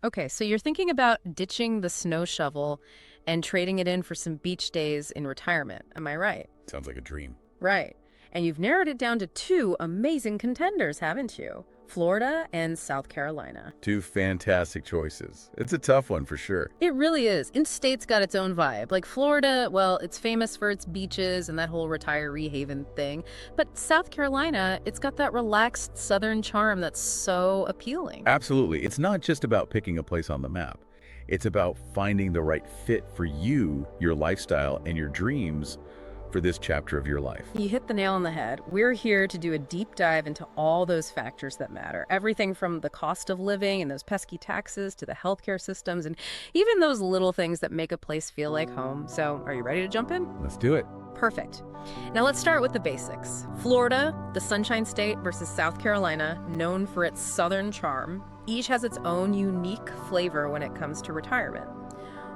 Okay, so you're thinking about ditching the snow shovel and trading it in for some beach days in retirement. Am I right? Sounds like a dream. Right. And you've narrowed it down to two amazing contenders, haven't you? Florida and South Carolina. Two fantastic choices. It's a tough one for sure. It really is. Each state's got its own vibe. Like Florida, well, it's famous for its beaches and that whole retiree haven thing. But South Carolina, it's got that relaxed southern charm that's so appealing. Absolutely. It's not just about picking a place on the map. It's about finding the right fit for you, your lifestyle, and your dreams for this chapter of your life. You hit the nail on the head. We're here to do a deep dive into all those factors that matter. Everything from the cost of living and those pesky taxes to the healthcare systems and even those little things that make a place feel like home. So, are you ready to jump in? Let's do it. Perfect. Now let's start with the basics. Florida, the Sunshine State, versus South Carolina, known for its southern charm. Each has its own unique flavor when it comes to retirement.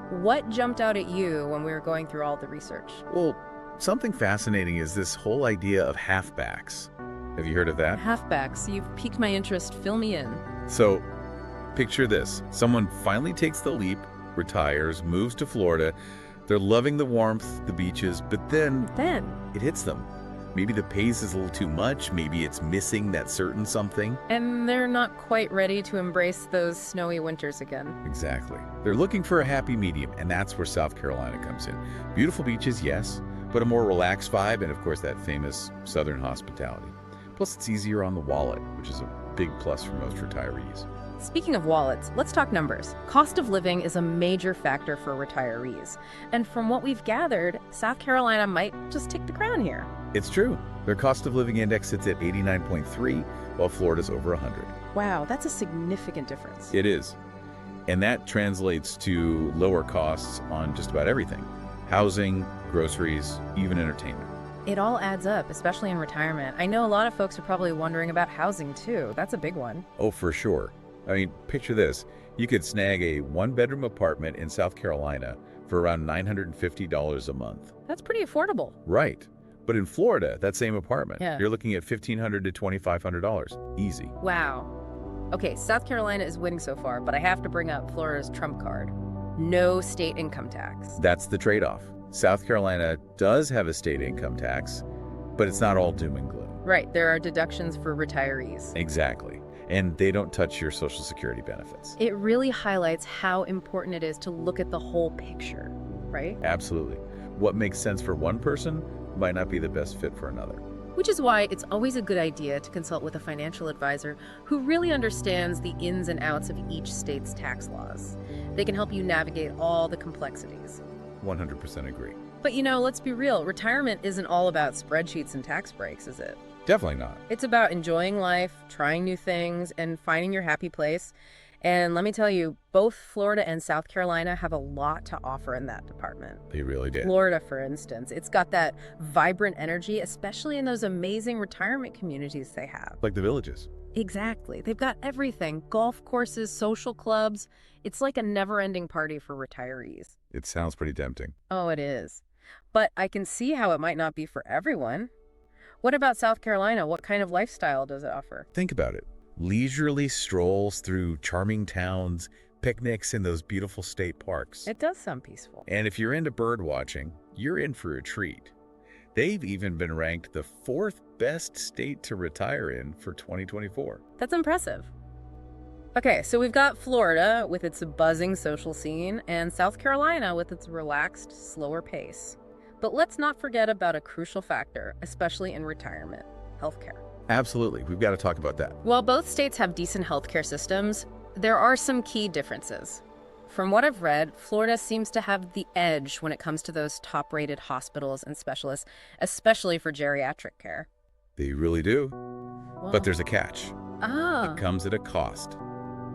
What jumped out at you when we were going through all the research? Well, something fascinating is this whole idea of halfbacks. Have you heard of that? Halfbacks, you've piqued my interest. Fill me in. So, picture this. Someone finally takes the leap, retires, moves to Florida. They're loving the warmth, the beaches, but then it hits them. Maybe the pace is a little too much. Maybe it's missing that certain something. And they're not quite ready to embrace those snowy winters again. Exactly. They're looking for a happy medium, and that's where South Carolina comes in. Beautiful beaches, yes, but a more relaxed vibe, and of course that famous southern hospitality. Plus it's easier on the wallet, which is a big plus for most retirees. Speaking of wallets, let's talk numbers. Cost of living is a major factor for retirees. And from what we've gathered, South Carolina might just take the crown here. It's true. Their cost of living index sits at 89.3, while Florida's over 100. Wow, that's a significant difference. It is. And that translates to lower costs on just about everything. Housing, groceries, even entertainment. It all adds up, especially in retirement. I know a lot of folks are probably wondering about housing too. That's a big one. Oh, for sure. I mean, picture this. You could snag a one-bedroom apartment in South Carolina for around $950 a month. That's pretty affordable. Right. But in Florida, that same apartment, Yeah. you're looking at $1,500 to $2,500. Easy. Wow. Okay, South Carolina is winning so far, but I have to bring up Florida's trump card. No state income tax. That's the trade-off. South Carolina does have a state income tax, but it's not all doom and gloom. Right, there are deductions for retirees. Exactly. And they don't touch your Social Security benefits. It really highlights how important it is to look at the whole picture, right? Absolutely. What makes sense for one person might not be the best fit for another. Which is why it's always a good idea to consult with a financial advisor who really understands the ins and outs of each state's tax laws. They can help you navigate all the complexities. 100% agree. But let's be real, retirement isn't all about spreadsheets and tax breaks, is it? Definitely not. It's about enjoying life, trying new things, and finding your happy place. And let me tell you, both Florida and South Carolina have a lot to offer in that department. They really did. Florida, for instance, it's got that vibrant energy, especially in those amazing retirement communities they have. Like the villages. Exactly. They've got everything. Golf courses, social clubs. It's like a never-ending party for retirees. It sounds pretty tempting. Oh, it is. But I can see how it might not be for everyone. What about South Carolina? What kind of lifestyle does it offer? Think about it. Leisurely strolls through charming towns, picnics in those beautiful state parks. It does sound peaceful. And if you're into bird watching, you're in for a treat. They've even been ranked the 4th best state to retire in for 2024. That's impressive. Okay, so we've got Florida with its buzzing social scene and South Carolina with its relaxed, slower pace. But let's not forget about a crucial factor, especially in retirement: healthcare. Absolutely. We've got to talk about that. While both states have decent healthcare systems, there are some key differences. From what I've read, Florida seems to have the edge when it comes to those top-rated hospitals and specialists, especially for geriatric care. They really do. Well, But there's a catch. Ah. It comes at a cost.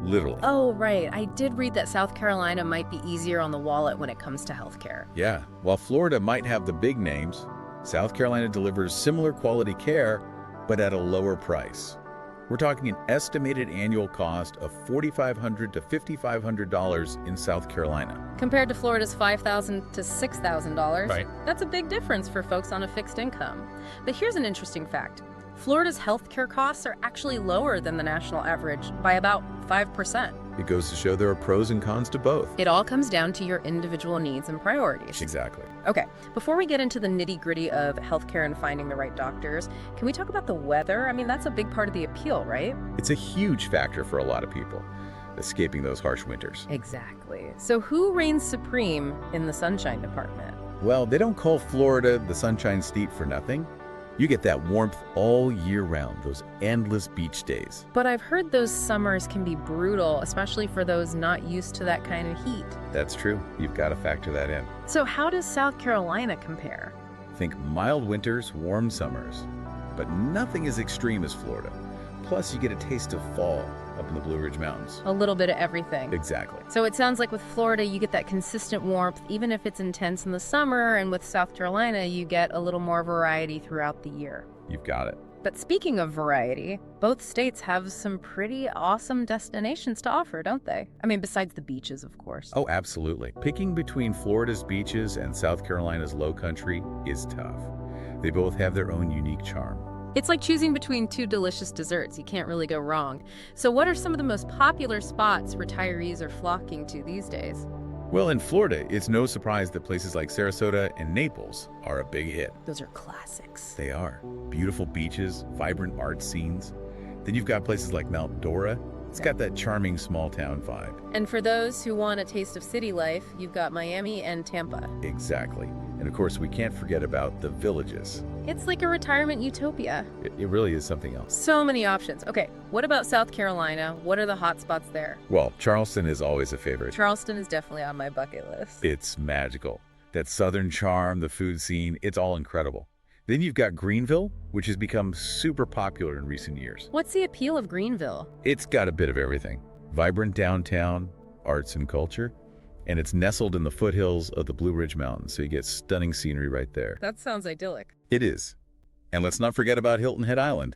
Literally. Oh, right. I did read that South Carolina might be easier on the wallet when it comes to healthcare. Yeah. While Florida might have the big names, South Carolina delivers similar quality care, but at a lower price. We're talking an estimated annual cost of $4,500 to $5,500 in South Carolina. Compared to Florida's $5,000 to $6,000, Right. That's a big difference for folks on a fixed income. But here's an interesting fact. Florida's healthcare costs are actually lower than the national average by about 5%. It goes to show there are pros and cons to both. It all comes down to your individual needs and priorities. Exactly. Okay, before we get into the nitty-gritty of healthcare and finding the right doctors, can we talk about the weather? I mean, that's a big part of the appeal, right? It's a huge factor for a lot of people, escaping those harsh winters. Exactly. So who reigns supreme in the sunshine department? Well, they don't call Florida the Sunshine State for nothing. You get that warmth all year round, those endless beach days. But I've heard those summers can be brutal, especially for those not used to that kind of heat. That's true. You've got to factor that in. So how does South Carolina compare? Think mild winters, warm summers. But nothing as extreme as Florida. Plus, you get a taste of fall up in the Blue Ridge Mountains. A little bit of everything. Exactly. So it sounds like with Florida, you get that consistent warmth, even if it's intense in the summer, and with South Carolina, you get a little more variety throughout the year. You've got it. But speaking of variety, both states have some pretty awesome destinations to offer, don't they? I mean, besides the beaches, of course. Oh, absolutely. Picking between Florida's beaches and South Carolina's low country is tough. They both have their own unique charm. It's like choosing between two delicious desserts. You can't really go wrong. So what are some of the most popular spots retirees are flocking to these days? Well, in Florida, it's no surprise that places like Sarasota and Naples are a big hit. Those are classics. They are. Beautiful beaches, vibrant art scenes. Then you've got places like Mount Dora. It's got that charming small town vibe. And for those who want a taste of city life, you've got Miami and Tampa. Exactly. And of course, we can't forget about the villages. It's like a retirement utopia. It really is something else. So many options. Okay, what about South Carolina? What are the hot spots there? Well, Charleston is always a favorite. Charleston is definitely on my bucket list. It's magical. That southern charm, the food scene, it's all incredible. Then you've got Greenville, which has become super popular in recent years. What's the appeal of Greenville? It's got a bit of everything. Vibrant downtown, arts and culture, and it's nestled in the foothills of the Blue Ridge Mountains, so you get stunning scenery right there. That sounds idyllic. It is. And let's not forget about Hilton Head Island.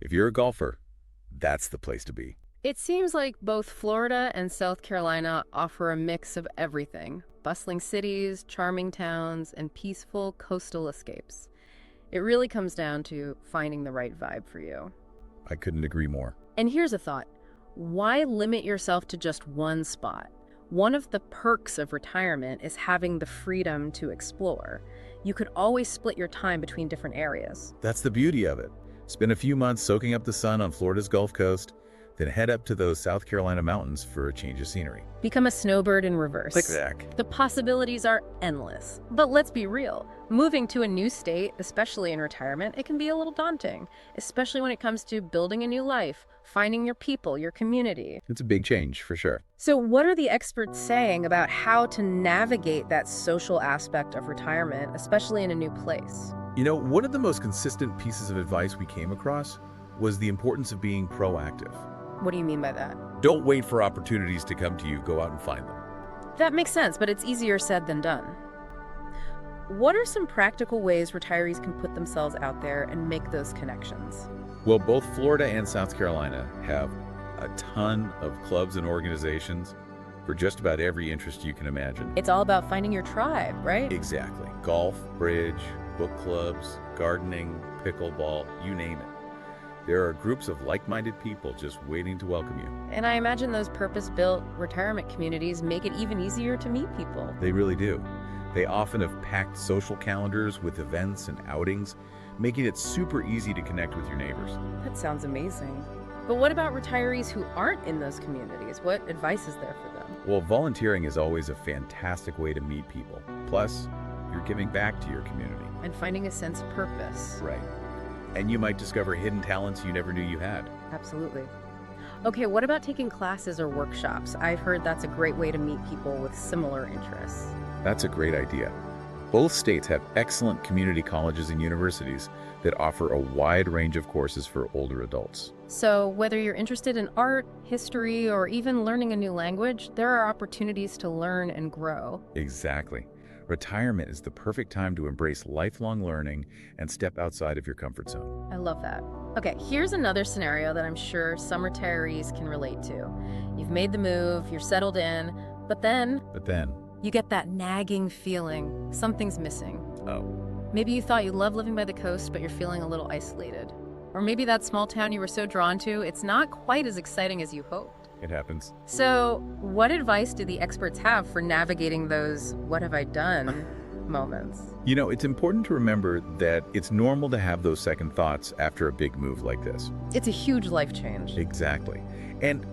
If you're a golfer, that's the place to be. It seems like both Florida and South Carolina offer a mix of everything. Bustling cities, charming towns, and peaceful coastal escapes. It really comes down to finding the right vibe for you. I couldn't agree more. And here's a thought. Why limit yourself to just one spot? One of the perks of retirement is having the freedom to explore. You could always split your time between different areas. That's the beauty of it. Spend a few months soaking up the sun on Florida's Gulf Coast, then head up to those South Carolina mountains for a change of scenery. Become a snowbird in reverse. Click-clack. The possibilities are endless. But let's be real. Moving to a new state, especially in retirement, it can be a little daunting, especially when it comes to building a new life, finding your people, your community. It's a big change, for sure. So what are the experts saying about how to navigate that social aspect of retirement, especially in a new place? You know, one of the most consistent pieces of advice we came across was the importance of being proactive. What do you mean by that? Don't wait for opportunities to come to you. Go out and find them. That makes sense, but it's easier said than done. What are some practical ways retirees can put themselves out there and make those connections? Well, both Florida and South Carolina have a ton of clubs and organizations for just about every interest you can imagine. It's all about finding your tribe, right? Exactly. Golf, bridge, book clubs, gardening, pickleball, you name it. There are groups of like-minded people just waiting to welcome you. And I imagine those purpose-built retirement communities make it even easier to meet people. They really do. They often have packed social calendars with events and outings, making it super easy to connect with your neighbors. That sounds amazing. But what about retirees who aren't in those communities? What advice is there for them? Well, volunteering is always a fantastic way to meet people. Plus, you're giving back to your community. And finding a sense of purpose. Right. And you might discover hidden talents you never knew you had. Absolutely. Okay, what about taking classes or workshops? I've heard that's a great way to meet people with similar interests. That's a great idea. Both states have excellent community colleges and universities that offer a wide range of courses for older adults. So whether you're interested in art, history, or even learning a new language, there are opportunities to learn and grow. Exactly. Retirement is the perfect time to embrace lifelong learning and step outside of your comfort zone. I love that. Okay, here's another scenario that I'm sure some retirees can relate to. You've made the move, you're settled in, but then you get that nagging feeling something's missing. Oh. Maybe you thought you loved living by the coast, but you're feeling a little isolated. Or maybe that small town you were so drawn to, it's not quite as exciting as you hoped. it happens. So, what advice do the experts have for navigating those "what have I done" moments? You know, it's important to remember that it's normal to have those second thoughts after a big move like this. It's a huge life change. Exactly. And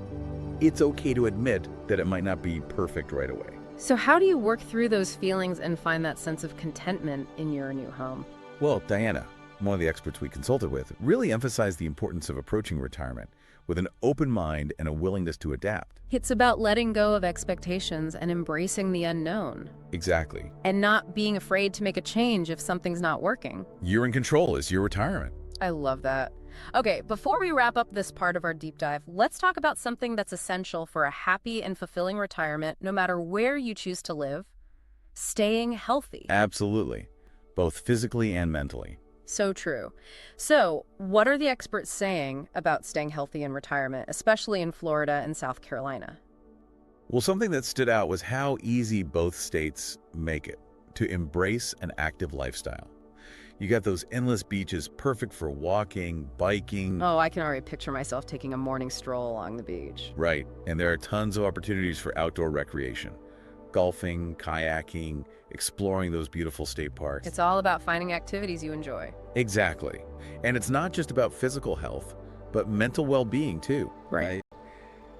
it's okay to admit that it might not be perfect right away. So, how do you work through those feelings and find that sense of contentment in your new home? Well, Diana, one of the experts we consulted with, really emphasized the importance of approaching retirement with an open mind and a willingness to adapt. It's about letting go of expectations and embracing the unknown. Exactly. And not being afraid to make a change if something's not working. You're in control as your retirement. I love that. Okay, before we wrap up this part of our deep dive, let's talk about something that's essential for a happy and fulfilling retirement, no matter where you choose to live: staying healthy. Absolutely. Both physically and mentally. So true. So, what are the experts saying about staying healthy in retirement, especially in Florida and South Carolina? Well, something that stood out was how easy both states make it to embrace an active lifestyle. You got those endless beaches, perfect for walking, biking. Oh, I can already picture myself taking a morning stroll along the beach. Right, and there are tons of opportunities for outdoor recreation. Golfing, kayaking, exploring those beautiful state parks. It's all about finding activities you enjoy. Exactly. And it's not just about physical health, but mental well-being too. Right.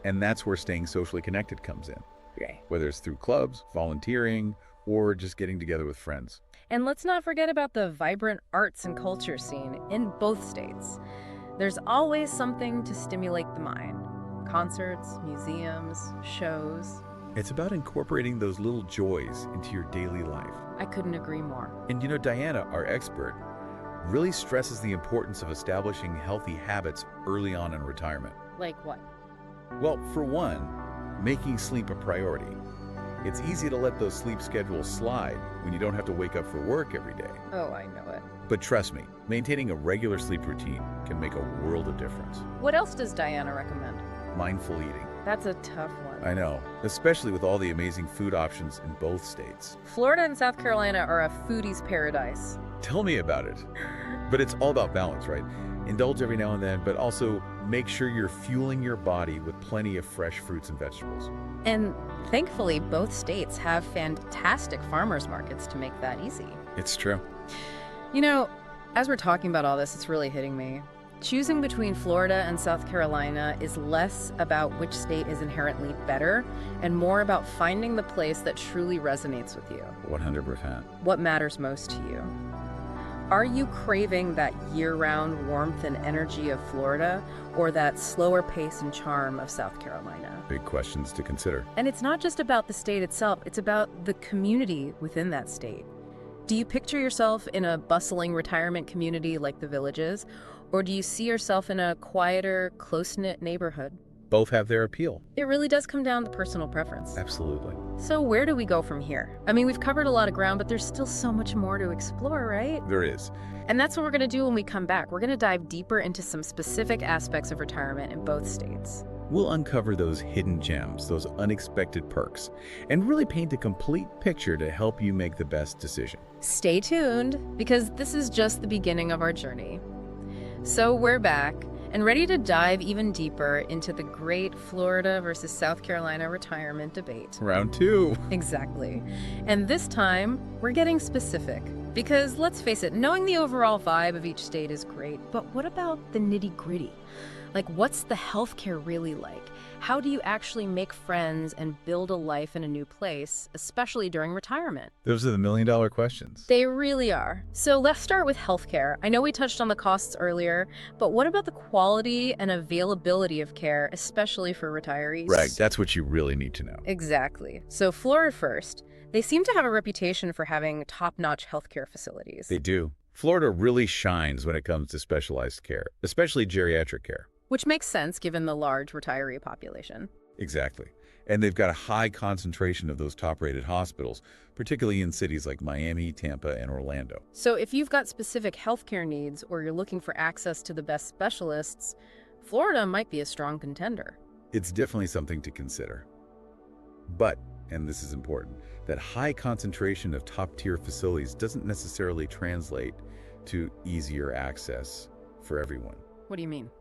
And that's where staying socially connected comes in. Right. Whether it's through clubs, volunteering, or just getting together with friends. And let's not forget about the vibrant arts and culture scene in both states. There's always something to stimulate the mind. Concerts, museums, shows. It's about incorporating those little joys into your daily life. I couldn't agree more. And you know, Diana, our expert, really stresses the importance of establishing healthy habits early on in retirement. Like what? Well, for one, making sleep a priority. It's easy to let those sleep schedules slide when you don't have to wake up for work every day. Oh, I know it. But trust me, maintaining a regular sleep routine can make a world of difference. What else does Diana recommend? Mindful eating. That's a tough one. I know, especially with all the amazing food options in both states. Florida and South Carolina are a foodie's paradise. Tell me about it. But it's all about balance, right? Indulge every now and then, but also make sure you're fueling your body with plenty of fresh fruits and vegetables. And thankfully, both states have fantastic farmers markets to make that easy. It's true. You know, as we're talking about all this, it's really hitting me. Choosing between Florida and South Carolina is less about which state is inherently better and more about finding the place that truly resonates with you. 100%. What matters most to you? Are you craving that year-round warmth and energy of Florida or that slower pace and charm of South Carolina? Big questions to consider. And it's not just about the state itself, it's about the community within that state. Do you picture yourself in a bustling retirement community like the Villages, or do you see yourself in a quieter, close-knit neighborhood? Both have their appeal. It really does come down to personal preference. Absolutely. So where do we go from here? I mean, we've covered a lot of ground, but there's still so much more to explore, right? There is. And that's what we're going to do when we come back. We're going to dive deeper into some specific aspects of retirement in both states. We'll uncover those hidden gems, those unexpected perks, and really paint a complete picture to help you make the best decision. Stay tuned, because this is just the beginning of our journey. So we're back and ready to dive even deeper into the great Florida versus South Carolina retirement debate. Round 2. Exactly. And this time, we're getting specific. Because let's face it, knowing the overall vibe of each state is great, but what about the nitty-gritty? Like, what's the healthcare really like? How do you actually make friends and build a life in a new place, especially during retirement? Those are the million-dollar questions. They really are. So let's start with healthcare. I know we touched on the costs earlier, but what about the quality and availability of care, especially for retirees? Right, that's what you really need to know. Exactly. So Florida first. They seem to have a reputation for having top-notch healthcare facilities. They do. Florida really shines when it comes to specialized care, especially geriatric care. Which makes sense given the large retiree population. Exactly. And they've got a high concentration of those top-rated hospitals, particularly in cities like Miami, Tampa, and Orlando. So if you've got specific healthcare needs or you're looking for access to the best specialists, Florida might be a strong contender. It's definitely something to consider. But, and this is important, that high concentration of top-tier facilities doesn't necessarily translate to easier access for everyone. What do you mean?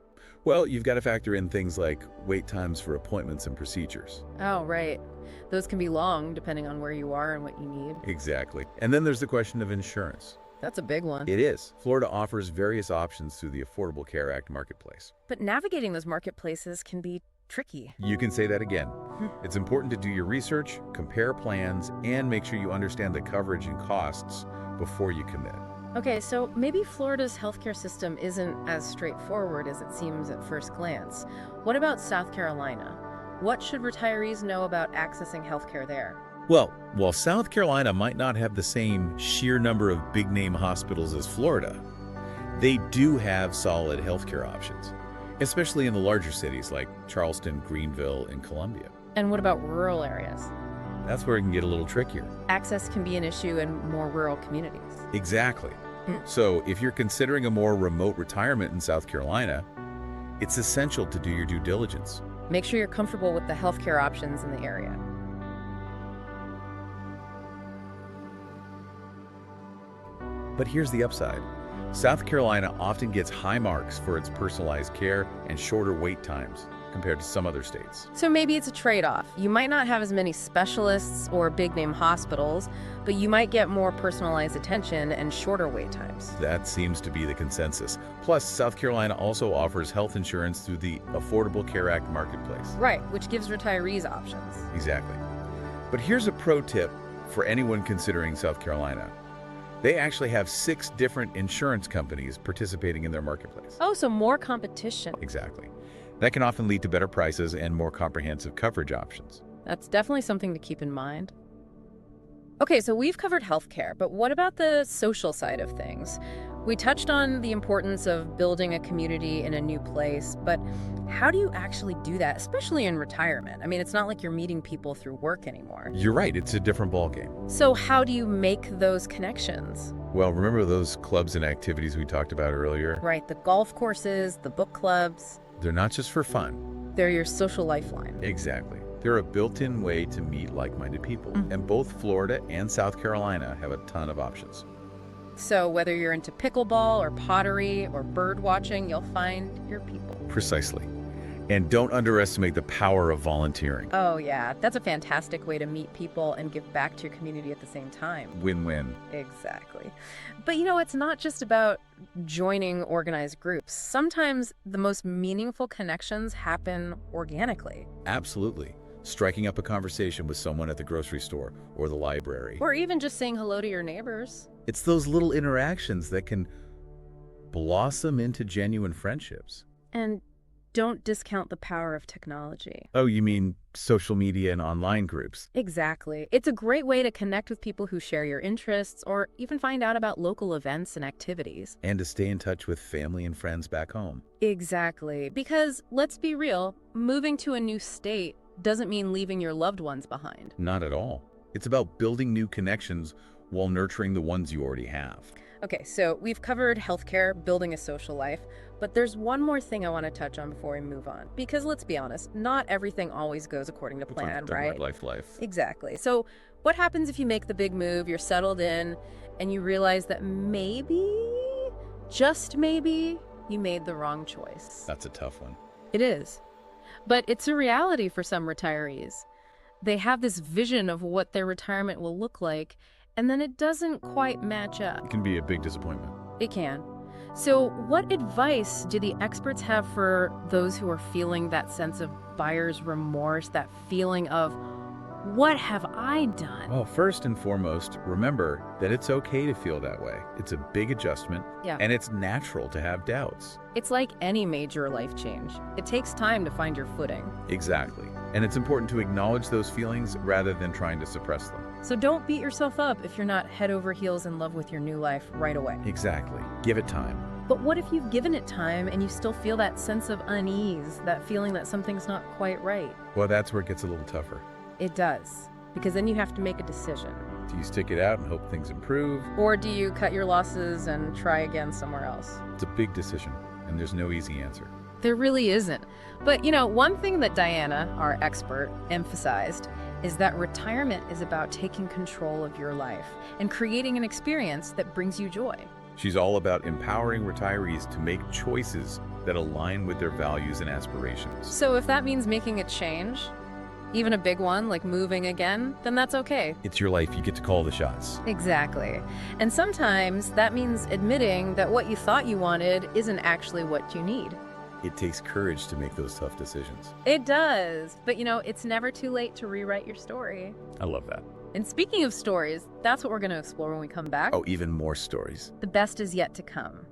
Well, you've got to factor in things like wait times for appointments and procedures. Oh, right. Those can be long depending on where you are and what you need. Exactly. And then there's the question of insurance. That's a big one. It is. Florida offers various options through the Affordable Care Act marketplace. But navigating those marketplaces can be tricky. You can say that again. It's important to do your research, compare plans, and make sure you understand the coverage and costs before you commit. Okay, so maybe Florida's healthcare system isn't as straightforward as it seems at first glance. What about South Carolina? What should retirees know about accessing healthcare there? Well, while South Carolina might not have the same sheer number of big-name hospitals as Florida, they do have solid healthcare options, especially in the larger cities like Charleston, Greenville, and Columbia. And what about rural areas? That's where it can get a little trickier. Access can be an issue in more rural communities. Exactly. So if you're considering a more remote retirement in South Carolina, it's essential to do your due diligence. Make sure you're comfortable with the healthcare options in the area. But here's the upside. South Carolina often gets high marks for its personalized care and shorter wait times compared to some other states. So maybe it's a trade-off. You might not have as many specialists or big-name hospitals, but you might get more personalized attention and shorter wait times. That seems to be the consensus. Plus, South Carolina also offers health insurance through the Affordable Care Act marketplace. Right, which gives retirees options. Exactly. But here's a pro tip for anyone considering South Carolina. They actually have 6 different insurance companies participating in their marketplace. Oh, so more competition. Exactly. That can often lead to better prices and more comprehensive coverage options. That's definitely something to keep in mind. Okay, so we've covered healthcare, but what about the social side of things? We touched on the importance of building a community in a new place, but how do you actually do that, especially in retirement? I mean, it's not like you're meeting people through work anymore. You're right, it's a different ballgame. So how do you make those connections? Well, remember those clubs and activities we talked about earlier? Right, the golf courses, the book clubs. They're not just for fun. They're your social lifeline. Exactly. They're a built-in way to meet like-minded people. And both Florida and South Carolina have a ton of options. So whether you're into pickleball or pottery or bird watching, you'll find your people. Precisely. And don't underestimate the power of volunteering. Oh yeah, that's a fantastic way to meet people and give back to your community at the same time. Win-win. Exactly. But you know, it's not just about joining organized groups. Sometimes the most meaningful connections happen organically. Absolutely. Striking up a conversation with someone at the grocery store or the library. Or even just saying hello to your neighbors. It's those little interactions that can blossom into genuine friendships. And don't discount the power of technology. Oh, you mean social media and online groups? Exactly. It's a great way to connect with people who share your interests or even find out about local events and activities. And to stay in touch with family and friends back home. Exactly. Because let's be real, moving to a new state doesn't mean leaving your loved ones behind. Not at all. It's about building new connections while nurturing the ones you already have. Okay, so we've covered healthcare, building a social life, but there's one more thing I want to touch on before we move on. Because let's be honest, not everything always goes according to plan, right? Life. Exactly. So what happens if you make the big move, you're settled in, and you realize that maybe, just maybe, you made the wrong choice? That's a tough one. It is. But it's a reality for some retirees. They have this vision of what their retirement will look like, and then it doesn't quite match up. It can be a big disappointment. It can. So what advice do the experts have for those who are feeling that sense of buyer's remorse, that feeling of, what have I done? Well, first and foremost, remember that it's okay to feel that way. It's a big adjustment, and it's natural to have doubts. It's like any major life change. It takes time to find your footing. Exactly. And it's important to acknowledge those feelings rather than trying to suppress them. So don't beat yourself up if you're not head over heels in love with your new life right away. Exactly. Give it time. But what if you've given it time and you still feel that sense of unease, that feeling that something's not quite right? Well, that's where it gets a little tougher. It does, because then you have to make a decision. Do you stick it out and hope things improve? Or do you cut your losses and try again somewhere else? It's a big decision, and there's no easy answer. There really isn't. But, you know, one thing that Diana, our expert, emphasized is that retirement is about taking control of your life and creating an experience that brings you joy. She's all about empowering retirees to make choices that align with their values and aspirations. So if that means making a change, even a big one like moving again, then that's okay. It's your life. You get to call the shots. Exactly. And sometimes that means admitting that what you thought you wanted isn't actually what you need. It takes courage to make those tough decisions. It does. But it's never too late to rewrite your story. I love that. And speaking of stories, that's what we're going to explore when we come back. Oh, even more stories. The best is yet to come.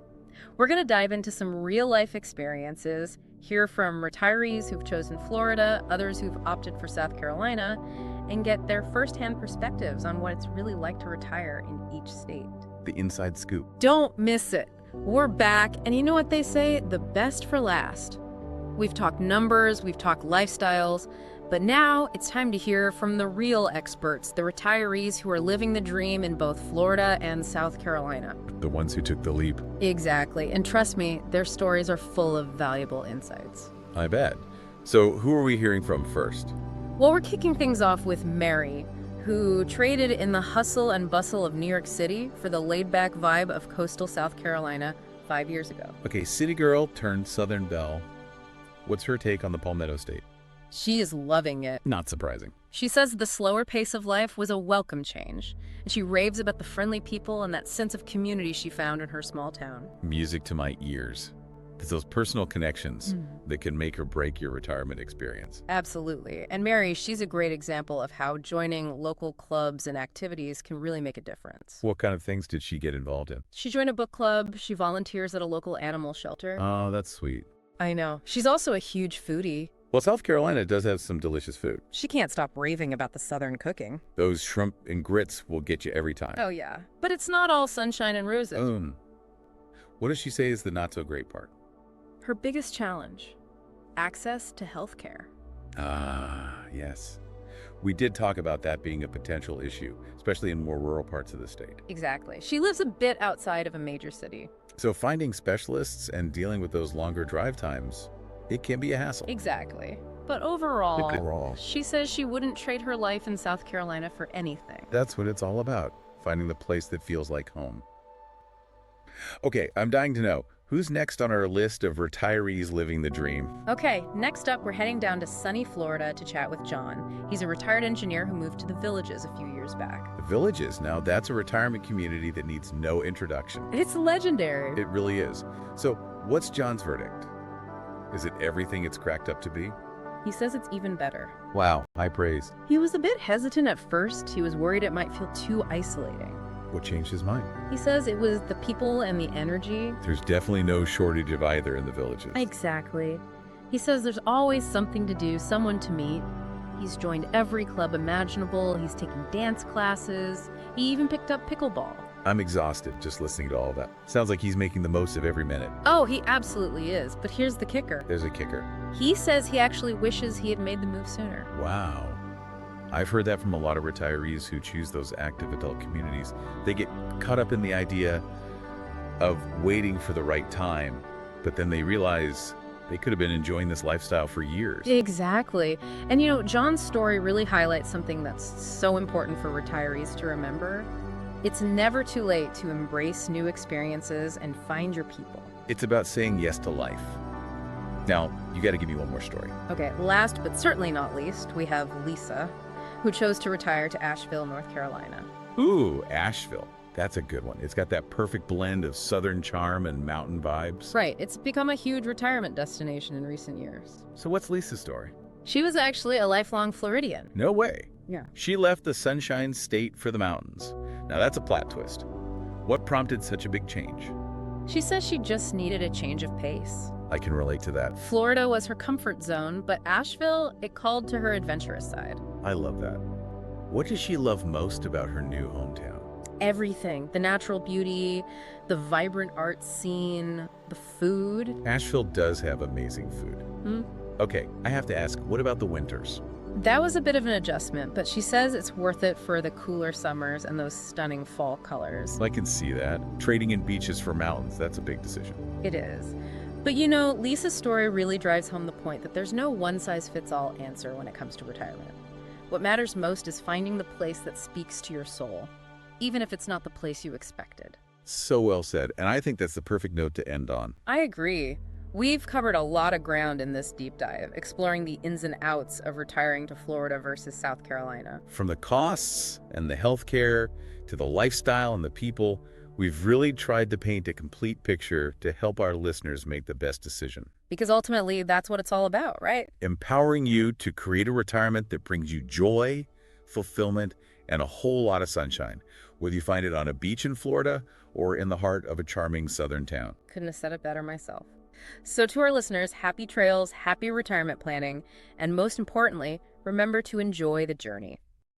We're going to dive into some real-life experiences, hear from retirees who've chosen Florida, others who've opted for South Carolina, and get their firsthand perspectives on what it's really like to retire in each state. The inside scoop. Don't miss it. We're back, and you know what they say? The best for last. We've talked numbers, we've talked lifestyles, but now it's time to hear from the real experts, the retirees who are living the dream in both Florida and South Carolina. The ones who took the leap. Exactly. And trust me, their stories are full of valuable insights. I bet. So who are we hearing from first? Well, we're kicking things off with Mary, who traded in the hustle and bustle of New York City for the laid-back vibe of coastal South Carolina 5 years ago. Okay, city girl turned Southern belle. What's her take on the Palmetto State? She is loving it. Not surprising. She says the slower pace of life was a welcome change, and she raves about the friendly people and that sense of community she found in her small town. Music to my ears. It's those personal connections that can make or break your retirement experience. Absolutely. And Mary, she's a great example of how joining local clubs and activities can really make a difference. What kind of things did she get involved in? She joined a book club. She volunteers at a local animal shelter. Oh, that's sweet. I know. She's also a huge foodie. Well, South Carolina does have some delicious food. She can't stop raving about the Southern cooking. Those shrimp and grits will get you every time. Oh, yeah. But it's not all sunshine and roses. What does she say is the not-so-great part? Her biggest challenge, access to health care. Ah, yes. We did talk about that being a potential issue, especially in more rural parts of the state. Exactly. She lives a bit outside of a major city. So finding specialists and dealing with those longer drive times, it can be a hassle. Exactly. But overall, she says she wouldn't trade her life in South Carolina for anything. That's what it's all about, finding the place that feels like home. Okay, I'm dying to know, who's next on our list of retirees living the dream? Okay, next up, we're heading down to sunny Florida to chat with John. He's a retired engineer who moved to the Villages a few years back. The Villages, now that's a retirement community that needs no introduction. It's legendary. It really is. So, what's John's verdict? Is it everything it's cracked up to be? He says it's even better. Wow, high praise. He was a bit hesitant at first. He was worried it might feel too isolating. What changed his mind? He says it was the people and the energy. There's definitely no shortage of either in the Villages. Exactly. He says there's always something to do, someone to meet. He's joined every club imaginable. He's taken dance classes. He even picked up pickleball. I'm exhausted just listening to all of that. Sounds like he's making the most of every minute. Oh, he absolutely is. But here's the kicker. There's a kicker. He says he actually wishes he had made the move sooner. Wow. I've heard that from a lot of retirees who choose those active adult communities. They get caught up in the idea of waiting for the right time, but then they realize they could have been enjoying this lifestyle for years. Exactly. And John's story really highlights something that's so important for retirees to remember. It's never too late to embrace new experiences and find your people. It's about saying yes to life. Now, you got to give me one more story. Okay, last but certainly not least, we have Lisa, who chose to retire to Asheville, North Carolina. Ooh, Asheville. That's a good one. It's got that perfect blend of southern charm and mountain vibes. Right. It's become a huge retirement destination in recent years. So what's Lisa's story? She was actually a lifelong Floridian. No way. Yeah. She left the Sunshine State for the mountains. Now that's a plot twist. What prompted such a big change? She says she just needed a change of pace. I can relate to that. Florida was her comfort zone, but Asheville, it called to her adventurous side. I love that. What does she love most about her new hometown? Everything. The natural beauty, the vibrant art scene, the food. Asheville does have amazing food. Okay, I have to ask, what about the winters? That was a bit of an adjustment, but she says it's worth it for the cooler summers and those stunning fall colors. I can see that. Trading in beaches for mountains, that's a big decision. It is. But Lisa's story really drives home the point that there's no one-size-fits-all answer when it comes to retirement. What matters most is finding the place that speaks to your soul, even if it's not the place you expected. So well said, and I think that's the perfect note to end on. I agree. We've covered a lot of ground in this deep dive, exploring the ins and outs of retiring to Florida versus South Carolina. From the costs and the healthcare to the lifestyle and the people, we've really tried to paint a complete picture to help our listeners make the best decision. Because ultimately, that's what it's all about, right? Empowering you to create a retirement that brings you joy, fulfillment, and a whole lot of sunshine, whether you find it on a beach in Florida or in the heart of a charming southern town. Couldn't have said it better myself. So to our listeners, happy trails, happy retirement planning, and most importantly, remember to enjoy the journey.